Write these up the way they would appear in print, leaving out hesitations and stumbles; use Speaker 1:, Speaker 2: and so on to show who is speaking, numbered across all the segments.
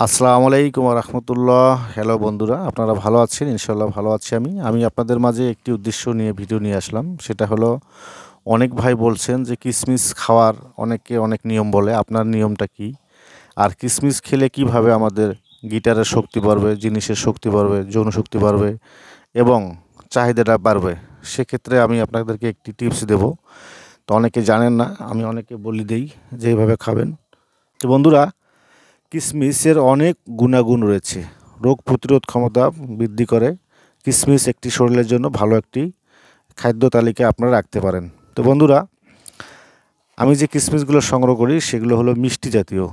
Speaker 1: আসসালামু আলাইকুম রহমতুল্লাহ। হ্যালো বন্ধুরা, আপনারা ভালো আছেন? ইনশাল্লাহ ভালো আছি। আমি আপনাদের মাঝে একটি উদ্দেশ্য নিয়ে ভিডিও নিয়ে আসলাম। সেটা হলো, অনেক ভাই বলছেন যে কিশমিশ খাওয়ার অনেকে অনেক নিয়ম বলে, আপনার নিয়মটা কি? আর কিশমিশ খেলে কিভাবে আমাদের গিটারের শক্তি বাড়বে, জিনিসের শক্তি বাড়বে, যৌন শক্তি বাড়বে এবং চাহিদাটা বাড়বে? সেক্ষেত্রে আমি আপনাদেরকে একটি টিপস দেব। তো অনেকে জানেন না, আমি অনেকে বলি দেই যে এইভাবে খাবেন। তো বন্ধুরা, কিশমিশের অনেক গুণাগুণ রয়েছে। রোগ প্রতিরোধ ক্ষমতা বৃদ্ধি করে। কিশমিশ একটি শরীরের জন্য ভালো একটি খাদ্য তালিকায় আপনারা রাখতে পারেন। তো বন্ধুরা, আমি যে কিশমিশগুলো সংগ্রহ করি সেগুলো হলো মিষ্টি জাতীয়,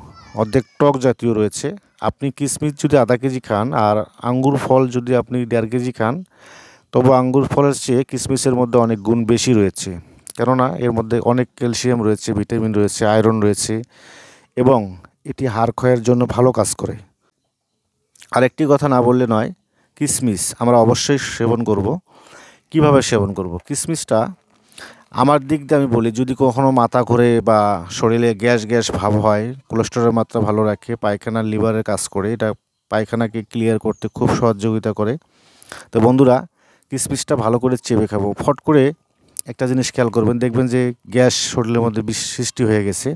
Speaker 1: অর্ধেক টক জাতীয় রয়েছে। আপনি কিশমিশ যদি আধা কেজি খান আর আঙ্গুর ফল যদি আপনি 1.5 কেজি খান, তবু আঙ্গুর ফলের চেয়ে কিশমিশের মধ্যে অনেক গুণ বেশি রয়েছে। কেননা এর মধ্যে অনেক ক্যালসিয়াম রয়েছে, ভিটামিন রয়েছে, আয়রন রয়েছে এবং এটি হাড় ক্ষয়ের জন্য ভালো কাজ করে। আরেকটি কথা না বললে নয়, কিশমিশ আমরা অবশ্যই সেবন করব। কিভাবে সেবন করব? কিশমিশটা আমার দিক দিয়ে আমি বলি, যদি কখনও মাথা ঘোরে বা শরীরে গ্যাস গ্যাস ভাব হয়, কোলেস্টেরলের মাত্রা ভালো রাখে, পায়খানা লিভারের কাজ করে, এটা পায়খানাকে ক্লিয়ার করতে খুব সহযোগিতা করে। তো বন্ধুরা, কিশমিশটা ভালো করে চেপে খাবো। ফট করে একটা জিনিস খেয়াল করবেন, দেখবেন যে গ্যাস শরীরের মধ্যে সৃষ্টি হয়ে গেছে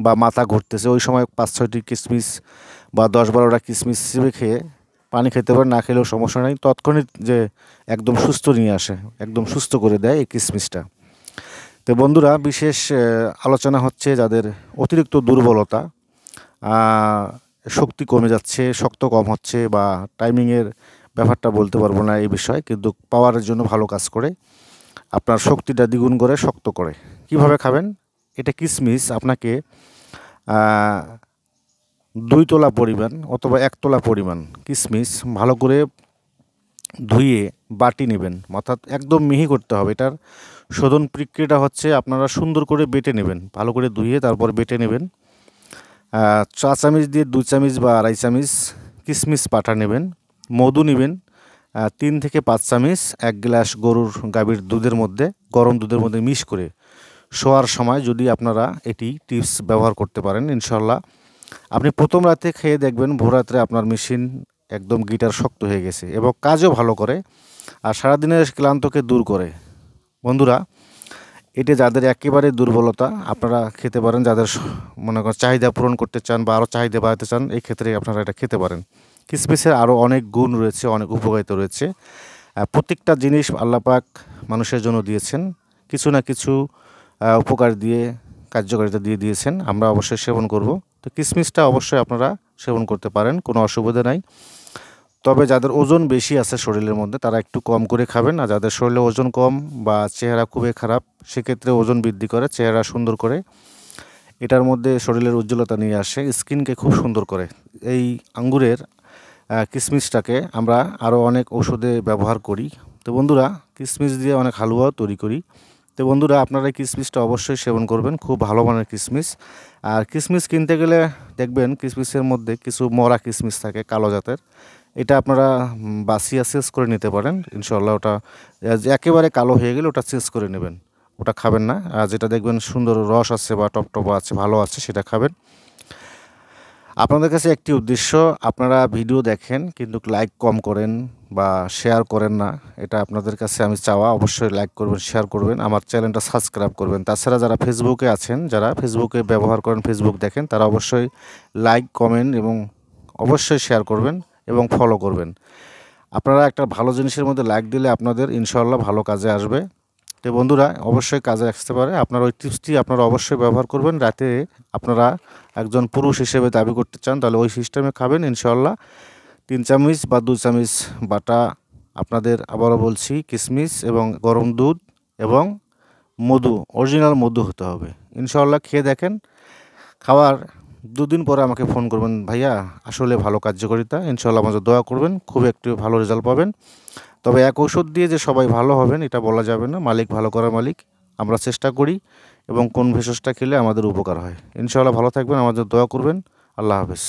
Speaker 1: বা মাথা ঘুরতেছে, ওই সময় 5-6টি কিশমিশ বা 10-12টা কিশমিশ চিবিয়ে খেয়ে পানি খেতে পারেন। না খেলেও সমস্যা নেই, তৎক্ষণিক যে একদম সুস্থ নিয়ে আসে, একদম সুস্থ করে দেয় এই কিশমিশটা। তো বন্ধুরা, বিশেষ আলোচনা হচ্ছে যাদের অতিরিক্ত দুর্বলতা, শক্তি কমে যাচ্ছে, শক্ত কম হচ্ছে বা টাইমিংয়ের ব্যাপারটা বলতে পারবো না এই বিষয়ে, কিন্তু পাওয়ারের জন্য ভালো কাজ করে, আপনার শক্তিটা দ্বিগুণ করে, শক্ত করে। কিভাবে খাবেন? এটা কিশমিশ আপনাকে 2 তোলা পরিমাণ অথবা 1 তোলা পরিমাণ কিশমিশ ভালো করে ধুয়ে বাটি নেবেন, অর্থাৎ একদম মিহি করতে হবে। এটার শোধন প্রক্রিয়াটা হচ্ছে, আপনারা সুন্দর করে বেটে নেবেন, ভালো করে ধুয়ে তারপর বেটে নেবেন। 4 চামচ দিয়ে 2 চামচ বা 2.5 চামচ কিশমিশ পাটা নেবেন। মধু নেবেন 3 থেকে 5 চামচ, 1 গ্লাস গাভীর দুধের মধ্যে, গরম দুধের মধ্যে মিক্স করে শোয়ার সময় যদি আপনারা এটি টিপস ব্যবহার করতে পারেন, ইনশাল্লাহ আপনি প্রথম রাতে খেয়ে দেখবেন ভোর রাত্রে আপনার মেশিন একদম গিটার শক্ত হয়ে গেছে এবং কাজও ভালো করে আর সারাদিনের ক্লান্তকে দূর করে। বন্ধুরা, এটা যাদের একেবারে দুর্বলতা আপনারা খেতে পারেন, যাদের মনে করেন চাহিদা পূরণ করতে চান বা আরও চাহিদা বাড়াতে চান, এই ক্ষেত্রে আপনারা এটা খেতে পারেন। কিশমিশের আরও অনেক গুণ রয়েছে, অনেক উপকারিতা রয়েছে। প্রত্যেকটা জিনিস আল্লাহ পাক মানুষের জন্য দিয়েছেন, কিছু না কিছু উপকার দিয়ে, কার্যকারিতা দিয়ে দিয়েছেন। আমরা অবশ্যই সেবন করব। তো কিশমিশটা অবশ্যই আপনারা সেবন করতে পারেন, কোনো অসুবিধা নাই। তবে যাদের ওজন বেশি আছে শরীরের মধ্যে, তারা একটু কম করে খাবেন। আর যাদের শরীরে ওজন কম বা চেহারা খুবই খারাপ, সেক্ষেত্রে ওজন বৃদ্ধি করে, চেহারা সুন্দর করে, এটার মধ্যে শরীরের উজ্জ্বলতা নিয়ে আসে, স্কিনকে খুব সুন্দর করে। এই আঙ্গুরের কিশমিশটাকে আমরা আরও অনেক ওষুধে ব্যবহার করি। তো বন্ধুরা, কিশমিশ দিয়ে অনেক হালুয়াও তৈরি করি। তো বন্ধুরা, আপনারা এই কিশমিশটা অবশ্যই সেবন করবেন, খুব ভালো মানের কিশমিশ। আর কিশমিশ কিনতে গেলে দেখবেন কিশমিশের মধ্যে কিছু মরা কিশমিশ থাকে, কালো জাতের। এটা আপনারা বাছিয়া চেঞ্জ করে নিতে পারেন, ইনশাল্লাহ। ওটা একেবারে কালো হয়ে গেলে ওটা চেঞ্জ করে নেবেন, ওটা খাবেন না। আর যেটা দেখবেন সুন্দর রস আছে বা টপটপা আছে, ভালো আছে, সেটা খাবেন। আপনাদের কাছে একটি উদ্দেশ্য, আপনারা ভিডিও দেখেন কিন্তু লাইক কম করেন বা শেয়ার করেন না, এটা আপনাদের কাছে আমি চাওয়া। অবশ্যই লাইক করবেন, শেয়ার করবেন, আমার চ্যানেলটা সাবস্ক্রাইব করবেন। তাছাড়া যারা ফেসবুকে আছেন, যারা ফেসবুকে ব্যবহার করেন, ফেসবুক দেখেন, তারা অবশ্যই লাইক, কমেন্ট এবং অবশ্যই শেয়ার করবেন এবং ফলো করবেন। আপনারা একটা ভালো জিনিসের মধ্যে লাইক দিলে আপনাদের ইনশাআল্লাহ ভালো কাজে আসবে। তো বন্ধুরা, অবশ্যই কাজে আসতে পারে। আপনারা ওই টিপসটি আপনারা অবশ্যই ব্যবহার করবেন। রাতে আপনারা একজন পুরুষ হিসেবে দাবি করতে চান, তাহলে ওই সিস্টেমে খাবেন, ইনশাআল্লাহ। 3 চামচ বা 2 চামচ বাটা, আপনাদের আবারও বলছি, কিশমিশ এবং গরম দুধ এবং মধু, অরিজিনাল মধু হতে হবে। ইনশাআল্লাহ খেয়ে দেখেন, খাওয়ার 2 দিন পরে আমাকে ফোন করবেন, ভাইয়া আসলে ভালো কার্যকারিতা। ইনশাআল্লাহ আমাদের দোয়া করবেন, খুব একটু ভালো রেজাল্ট পাবেন। তবে এক ঔষধ দিয়ে যে সবাই ভালো হবেন এটা বলা যাবে না, মালিক ভালো করার মালিক। আমরা চেষ্টা করি এবং কোন ভেষজটা খেলে আমাদের উপকার হয়। ইনশাআল্লাহ ভালো থাকবেন, আমাদের দোয়া করবেন। আল্লাহ হাফেজ।